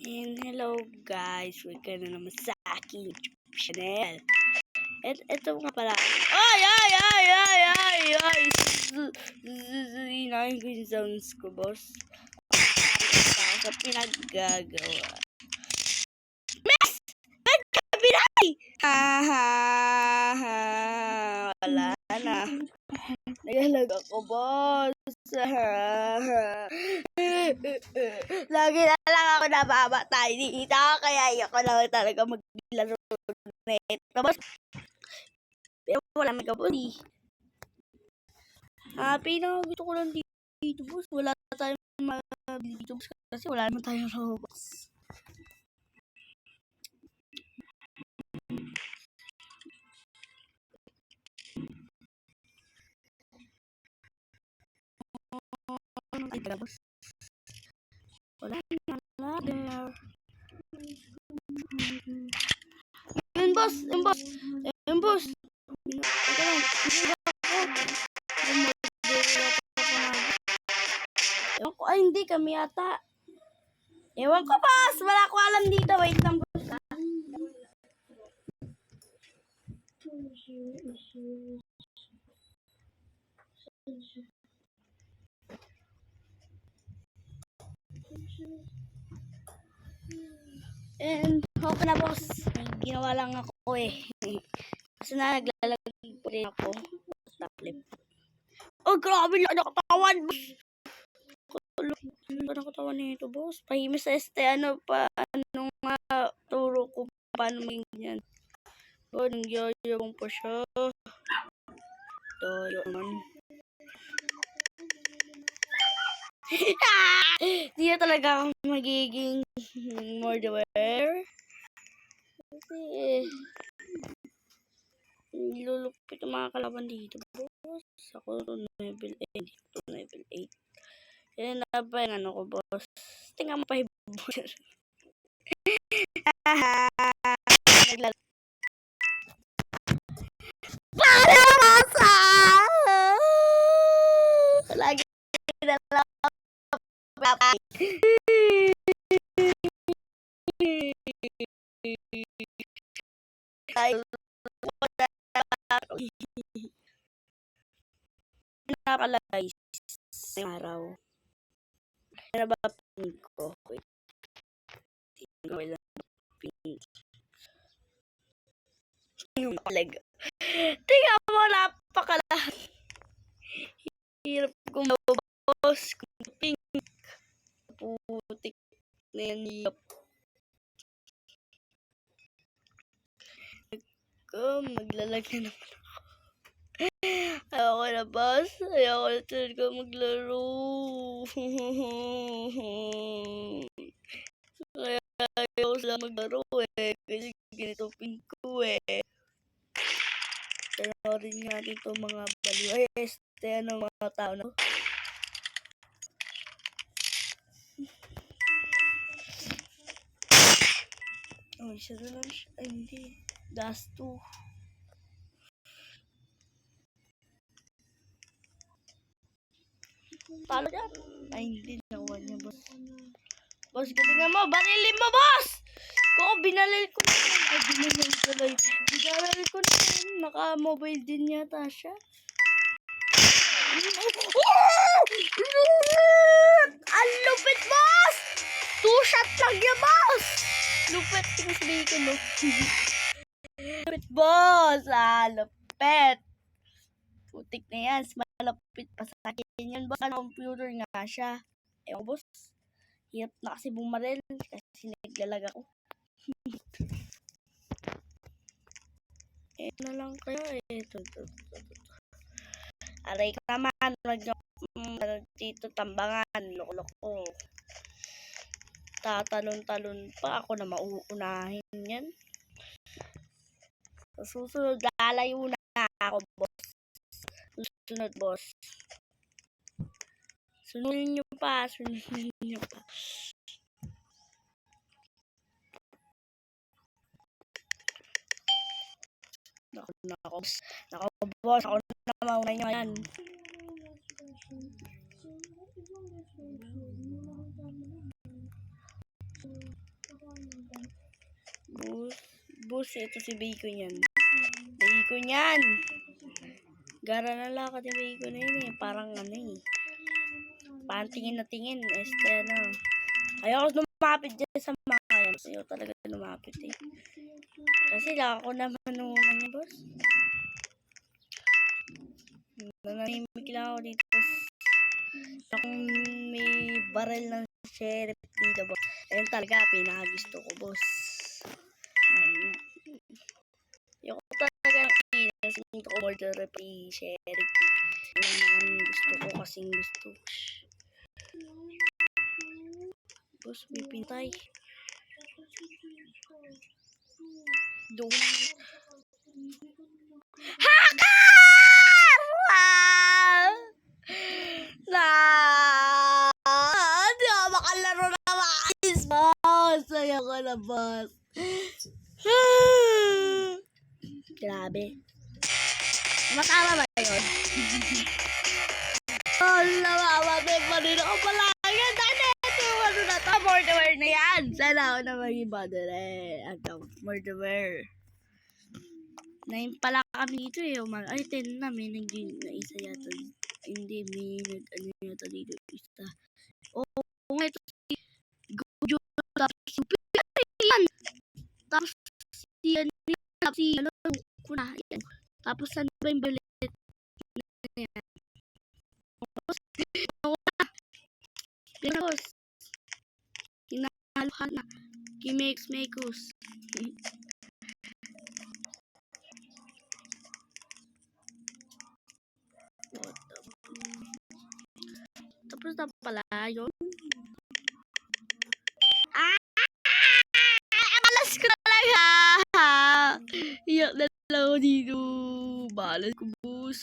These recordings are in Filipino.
And hello guys, welcome na naman sa aking YouTube channel. Ito nga pala. Ay! Inahin ko yung sounds ko, boss. Sa pinaggagawa. Miss! Nagkabinay! Wala na. Nagalag ako, boss. Lagi na lang ako nababatay dito. Kaya ayoko na talaga maglaro na ito, boss. Pero wala may kabuli. Pinakagusto ko lang dito, boss. Wala tayong mabili dito, boss. Kasi wala naman tayong Robux. Boss. Wala na lang. Yun, boss. Ewan ko, hindi kami yata. Ewan ko, boss. Wala ko alam dito. Wait lang, boss. And okay na, boss. Ginawa lang ako eh. Kasi na naglalagay pa rin ako. Oh, grabe lang nakatawan, boss. Ano ba nakatawan nito, boss? Pahimis sa anong turo ko paano maging ganyan. Oh, nangyayabang pa siya. Tayo naman. Di na talaga ako magiging murderer. Kasi nilulupit ang mga kalaban dito, boss. Ako level 8. Level 8. Yan na ba yung ano ko, boss? Tingnan mo pa yung boss. Para masa! Lagi na lang papay. Nakalagay sa araw. Ano ba pink ko? Wait. Tingnan lang pink. Tingnan mo, napakalahat. Hirap kong boss. Pink. Putik na yan. Hirap. Maglalag na naman ako. Ayoko na, boss. Ayoko na talaga maglaro. Kaya ayoko sila maglaro eh. Kasi ganito pink ko eh. Pero rin nga dito mga baliw. Ano mga tao na. Oh, isa na lang siya. Ay, hindi. Dust 2. Talo dyan. Ay, hindi. Nakuha niya, boss. Boss, galingan mo. Barilin mo, boss! Kung binalil ko na yan. Ay, binalil ko na yan. Binalil ko na yan. Naka-mobile din yata siya. Ang lupit, boss! 2 shot lang yan, boss! Lupit. Tingnan sabihin ko, no? Lupit, boss! Lupit. Putik na yan. Malapit pa sa akin yan, boss. Computer nga siya. Ewan, boss. Hirap na kasi bumaril. Kasi naglalag ako. Ito na lang kaya. Ito. Aray ka naman. Dito tambangan. Loko-loko. Tatalon-talon pa. Ako na mauunahin yan. Sa susunod, lalayo na ako, boss. Susunod, boss. Sunodin nyo pa. Nako, boss. Ako na mauna nyo yan. boss. Ito si Bacon yan. Bacon yan. Gara na lakad yung Bacon na yun eh. Parang ano eh. Parang tingin na tingin. Ayoko lumapit dyan sa mga yan. Ayoko talaga lumapit eh. Kasi ako naman nung unang yun, boss. Nananimik lang ako dito, boss. Kung may barrel ng sheriff dito, boss. Ayun talaga, pinakagusto ko, boss. Ayoko talaga ng inas. Hindi ko order pa sheriff. Ayun naman gusto ko kasing gusto ko. Boss, may pintay. Doon. Hacker! Hindi ako makalaro na maayos, boss. Ayaw ko na, boss. Grabe. Matama ba yun? Namamatay pa rin ako palagi. Dahil ano na to, murderer na yan. Sana ako na maging murderer. Murderer. 9 pala kami dito eh. Ay, 10 na. May nag-isa yata. Hindi, may nag-ano yata dito. Isa. Oo nga, ito si Gojo. Tapos si yan. Tapos si ano, kuna. Yan. Tapos ano ba yung bullet? Yan. Tapos, tapos, hinahaluhan na. Kimex-mekos. Tapos na pala yun. Malas ko talaga. Iyak na lang ako dito. Balas ko, boss.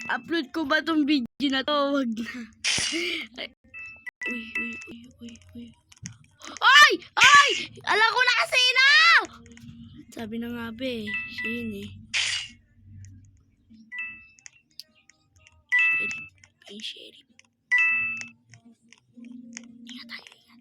Upload ko ba tong video na to? Wag na. Uy. Ay! Alam ko na kasi na! Sabi na nga ba eh. Siya yun eh. Sheriff. Ingat tayo, ingat.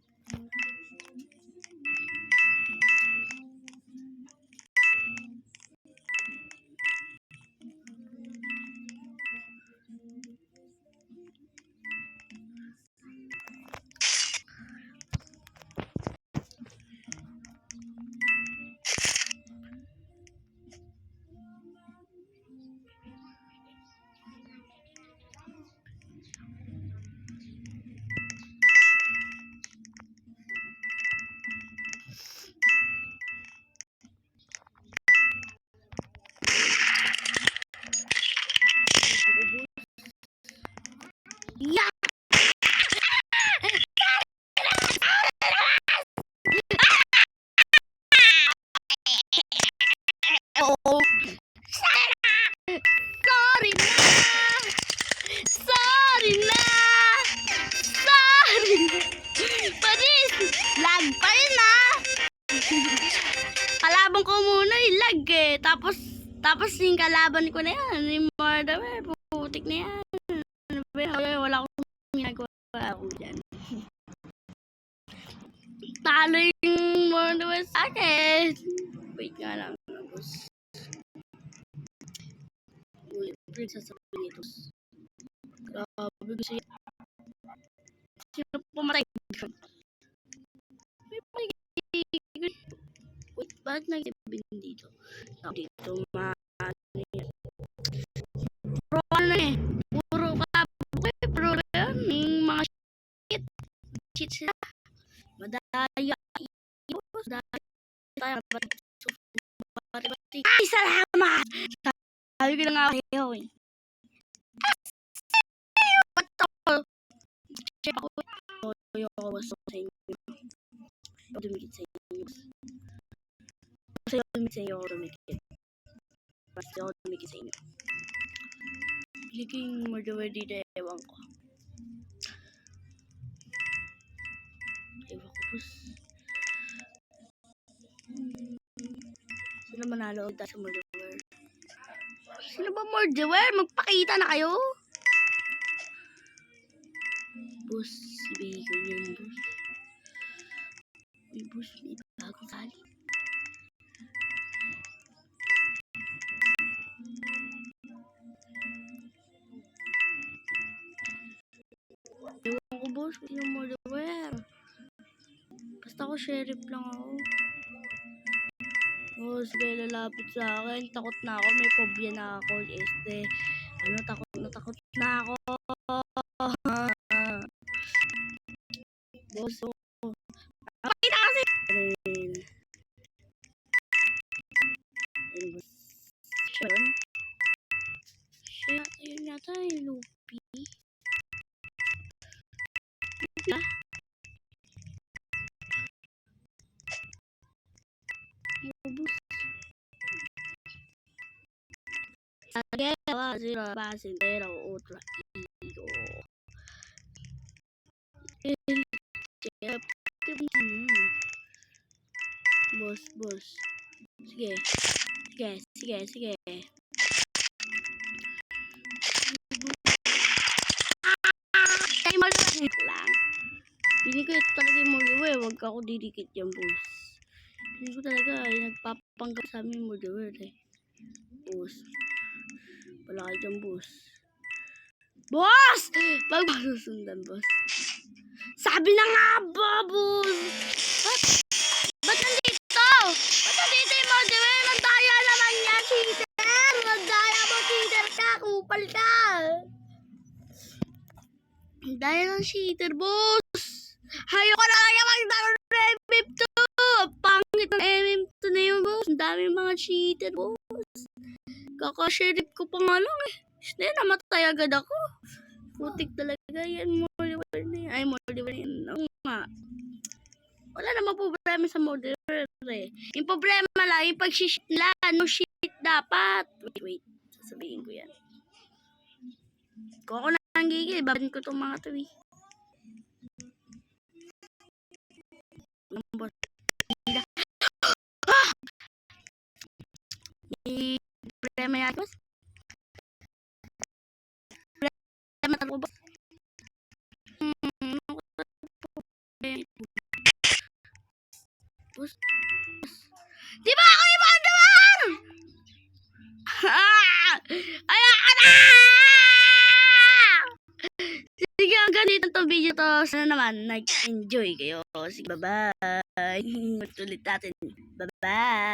Yeah! Oh! Sorry na! Paris! Lag pa rin na! Kalaban ko muna yung lag eh. Tapos yung kalaban ko na yan. Yung murderer, putik na yan. Wala akong ginagawa ako dyan. Talo yung murderer sa akin. Wait nga lang, boss. Uy, princess sa Pilitos. Grabe gusto yan. Sino pumatay? Wait, bakit nag-ibig dito? Dito, Pro ano eh. Puro kabukoy. Pro yan. Yung mga shit sila. Madaya. Ay, salamat! Sabi ko na nga kayo eh. What the fuck? Check ako. Ayoko gusto sa inyo. Ako dumikit sa inyo. Kasi ako dumikit sa inyo. Kasi ako dumikit sa inyo. Liging murderer dito. Ewan ko. Ewan ko, boss. Sino manalo ulit sa murderer? Sino ba murderer? Magpakita na kayo? Boss. Si Bacon yan, boss. Uy, boss, may bagong sali. Ewan ko, boss, yung murderer. Basta ako sheriff lang ako. Boss, may lalapit sa akin. Takot na ako. May phobia na ako. Takot na ako. Boss, pakita kasi! Ayun yata yung Lupi. Boss. Sagewa, zero, basindero, ultra, ego. Boss. Sige. Ay, malamit lang. Pili ko ito talaga yung murderer. Huwag ako didikit yan, boss. Pili ko talaga ay nagpapanggap sa amin yung murderer eh. Boss. Wala kayo dyan, boss. Boss! Magpasusundan, boss. Sabi na nga ba, boss? Ba't nandito? Ba't nandito yung murderer? Nagdaya naman yan, cheater! Nagdaya mo, cheater ka! Kupal ka! Dahil ng cheater, boss! Hayoko na lang yung magdaro ng MM2! Pangit ng MM2 na yun, boss! Ang dami mga cheater, boss! Kaka-sheriff ko pa nga lang eh. Hindi, namatay agad ako. Putik talaga yan, murderer na yan. Ay, murderer na yan. Oo nga. Wala namang problema sa murderer eh. Yung problema lang, yung pag-shit lang. No shit dapat. Wait. Sasabihin ko yan. Kung ako nang gigil, babatin ko itong mga to eh. Boss. May problema yan, boss? Problema talaga, boss? Boss. Di ba ako yung murderer? Ayoko na! Sige, ang ganito itong video to. Sana naman, nag-enjoy kayo. Sige, bye-bye. Ulit natin. Bye-bye.